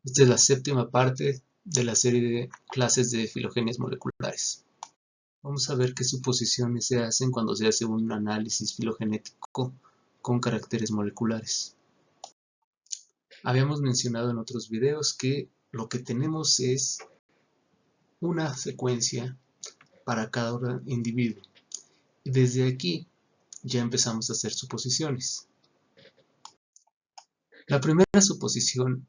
Esta es la séptima parte de la serie de clases de filogenias moleculares. Vamos a ver qué suposiciones se hacen cuando se hace un análisis filogenético con caracteres moleculares. Habíamos mencionado en otros videos que lo que tenemos es una secuencia para cada individuo. Y desde aquí ya empezamos a hacer suposiciones. La primera suposición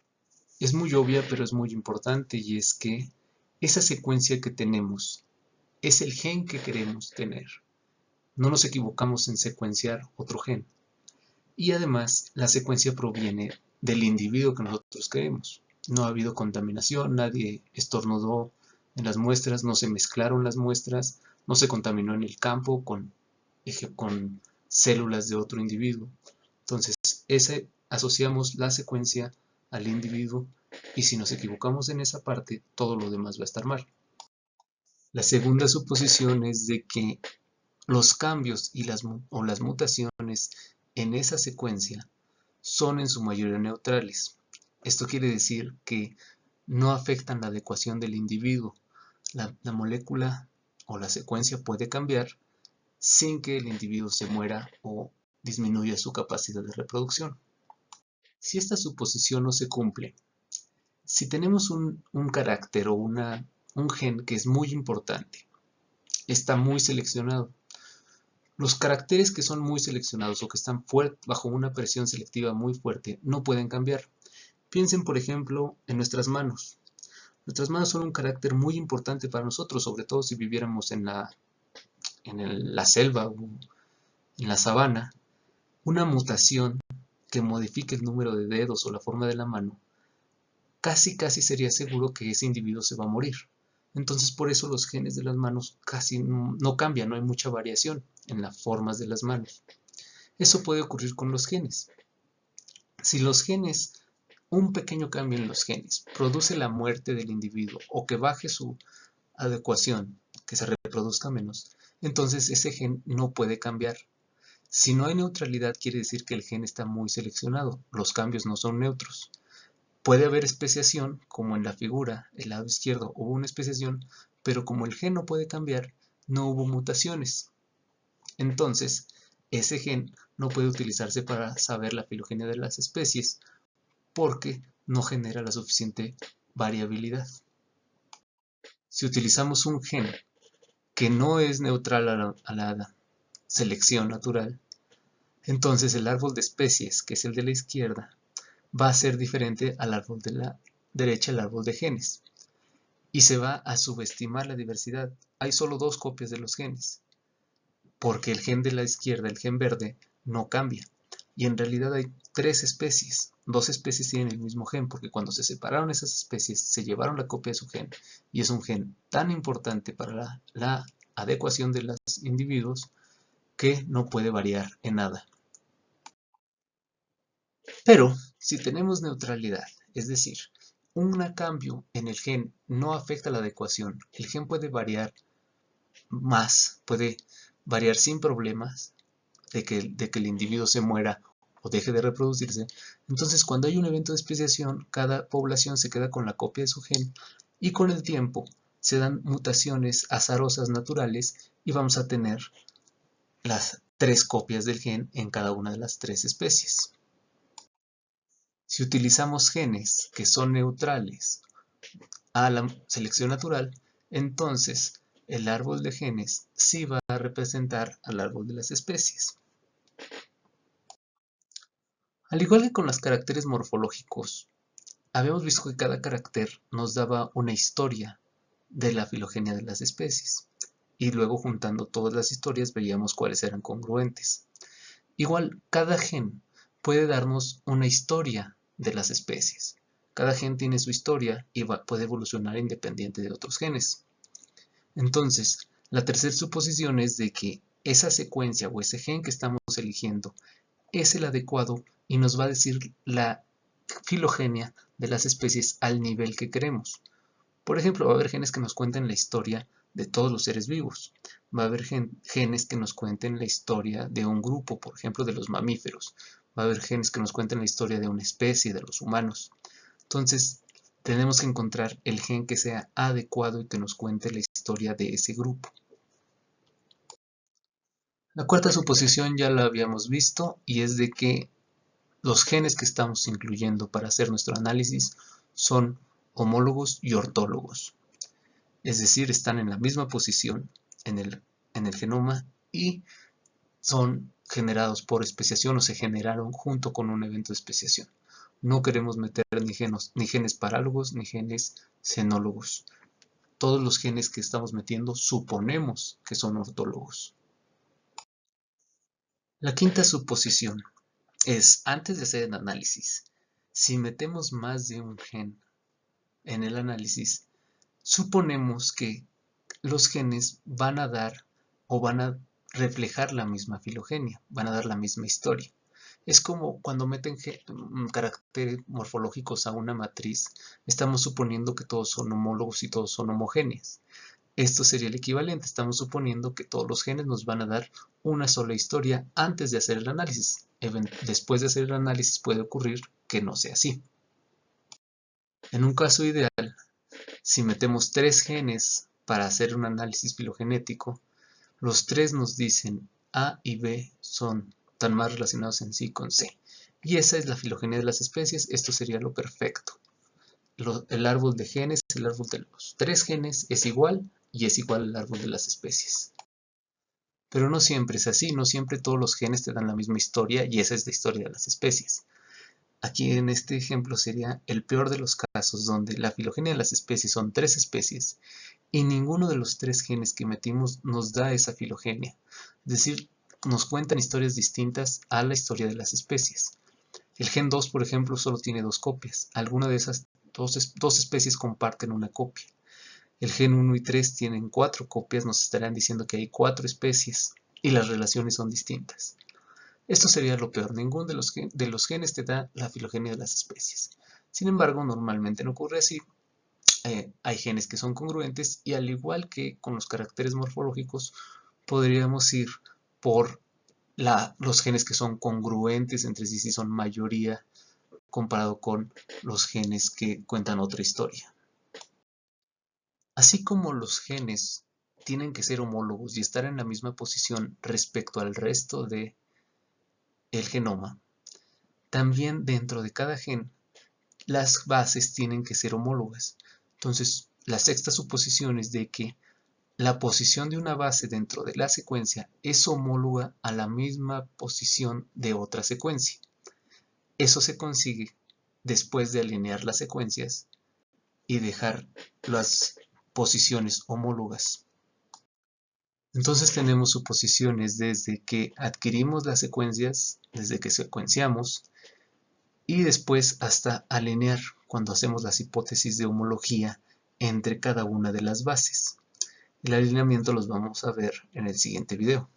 es muy obvia, pero es muy importante, y es que esa secuencia que tenemos es el gen que queremos tener. No nos equivocamos en secuenciar otro gen. Y además, la secuencia proviene del individuo que nosotros queremos. No ha habido contaminación, nadie estornudó en las muestras, no se mezclaron las muestras, no se contaminó en el campo con células de otro individuo. Entonces, asociamos la secuencia al individuo, y si nos equivocamos en esa parte, todo lo demás va a estar mal. La segunda suposición es de que los cambios o las mutaciones en esa secuencia son en su mayoría neutrales. Esto quiere decir que no afectan la adecuación del individuo. La molécula o la secuencia puede cambiar sin que el individuo se muera o disminuya su capacidad de reproducción. Si esta suposición no se cumple, si tenemos un carácter o un gen que es muy importante, está muy seleccionado. Los caracteres que son muy seleccionados o que están bajo una presión selectiva muy fuerte no pueden cambiar. Piensen, por ejemplo, en nuestras manos. Nuestras manos son un carácter muy importante para nosotros, sobre todo si viviéramos en la selva o en la sabana. Una mutación que modifique el número de dedos o la forma de la mano, casi sería seguro que ese individuo se va a morir. Entonces, por eso los genes de las manos casi no cambian, no hay mucha variación en las formas de las manos. Eso puede ocurrir con los genes. Si un pequeño cambio en los genes produce la muerte del individuo o que baje su adecuación, que se reproduzca menos, entonces ese gen no puede cambiar. Si no hay neutralidad, quiere decir que el gen está muy seleccionado, los cambios no son neutros. Puede haber especiación, como en la figura, el lado izquierdo hubo una especiación, pero como el gen no puede cambiar, no hubo mutaciones. Entonces, ese gen no puede utilizarse para saber la filogenia de las especies, porque no genera la suficiente variabilidad. Si utilizamos un gen que no es neutral a la selección natural, entonces el árbol de especies, que es el de la izquierda, va a ser diferente al árbol de la derecha, el árbol de genes, y se va a subestimar la diversidad. Hay solo 2 copias de los genes, porque el gen de la izquierda, el gen verde, no cambia. Y en realidad hay 3 especies. 2 especies tienen el mismo gen, porque cuando se separaron esas especies, se llevaron la copia de su gen, y es un gen tan importante para la adecuación de los individuos que no puede variar en nada. Pero si tenemos neutralidad, es decir, un cambio en el gen no afecta la adecuación, el gen puede variar más, puede variar sin problemas de que el individuo se muera o deje de reproducirse. Entonces, cuando hay un evento de especiación, cada población se queda con la copia de su gen, y con el tiempo se dan mutaciones azarosas naturales y vamos a tener las 3 copias del gen en cada una de las 3 especies. Si utilizamos genes que son neutrales a la selección natural, entonces el árbol de genes sí va a representar al árbol de las especies. Al igual que con los caracteres morfológicos, habíamos visto que cada carácter nos daba una historia de la filogenia de las especies, y luego juntando todas las historias veíamos cuáles eran congruentes. Igual, cada gen puede darnos una historia de las especies. Cada gen tiene su historia y puede evolucionar independiente de otros genes. Entonces, la tercera suposición es de que esa secuencia o ese gen que estamos eligiendo es el adecuado y nos va a decir la filogenia de las especies al nivel que queremos. Por ejemplo, va a haber genes que nos cuenten la historia de todos los seres vivos. Va a haber genes que nos cuenten la historia de un grupo, por ejemplo, de los mamíferos. Va a haber genes que nos cuenten la historia de una especie, de los humanos. Entonces, tenemos que encontrar el gen que sea adecuado y que nos cuente la historia de ese grupo. La cuarta suposición ya la habíamos visto y es de que los genes que estamos incluyendo para hacer nuestro análisis son homólogos y ortólogos. Es decir, están en la misma posición en el genoma y son generados por especiación o se generaron junto con un evento de especiación. No queremos meter ni genes parálogos ni genes xenólogos. Todos los genes que estamos metiendo suponemos que son ortólogos. La quinta suposición es, antes de hacer el análisis, si metemos más de un gen en el análisis, suponemos que los genes van a dar o van a reflejar la misma filogenia, van a dar la misma historia. Es como cuando meten caracteres morfológicos a una matriz, estamos suponiendo que todos son homólogos y todos son homogéneos. Esto sería el equivalente, estamos suponiendo que todos los genes nos van a dar una sola historia antes de hacer el análisis. Después de hacer el análisis puede ocurrir que no sea así. En un caso ideal, si metemos 3 genes para hacer un análisis filogenético, los 3 nos dicen A y B son tan más relacionados en sí con C. Y esa es la filogenia de las especies, esto sería lo perfecto. El árbol de genes, el árbol de los 3 genes es igual y es igual al árbol de las especies. Pero no siempre es así, no siempre todos los genes te dan la misma historia y esa es la historia de las especies. Aquí en este ejemplo sería el peor de los casos donde la filogenia de las especies son 3 especies y ninguno de los 3 genes que metimos nos da esa filogenia. Es decir, nos cuentan historias distintas a la historia de las especies. El gen 2, por ejemplo, solo tiene 2 copias. Alguna de esas dos especies comparten una copia. El gen 1 y 3 tienen 4 copias, nos estarán diciendo que hay 4 especies y las relaciones son distintas. Esto sería lo peor, ninguno de los genes te da la filogenia de las especies. Sin embargo, normalmente no ocurre así. Hay genes que son congruentes y al igual que con los caracteres morfológicos, podríamos ir por los genes que son congruentes entre sí, si son mayoría comparado con los genes que cuentan otra historia. Así como los genes tienen que ser homólogos y estar en la misma posición respecto al resto del genoma, también dentro de cada gen las bases tienen que ser homólogas. Entonces, la sexta suposición es de que la posición de una base dentro de la secuencia es homóloga a la misma posición de otra secuencia. Eso se consigue después de alinear las secuencias y dejar las posiciones homólogas. Entonces tenemos suposiciones desde que adquirimos las secuencias, desde que secuenciamos, y después hasta alinear cuando hacemos las hipótesis de homología entre cada una de las bases. El alineamiento los vamos a ver en el siguiente video.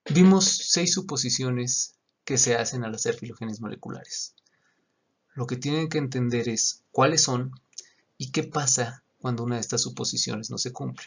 Vimos 6 suposiciones que se hacen al hacer filogenes moleculares. Lo que tienen que entender es cuáles son y qué pasa cuando una de estas suposiciones no se cumple.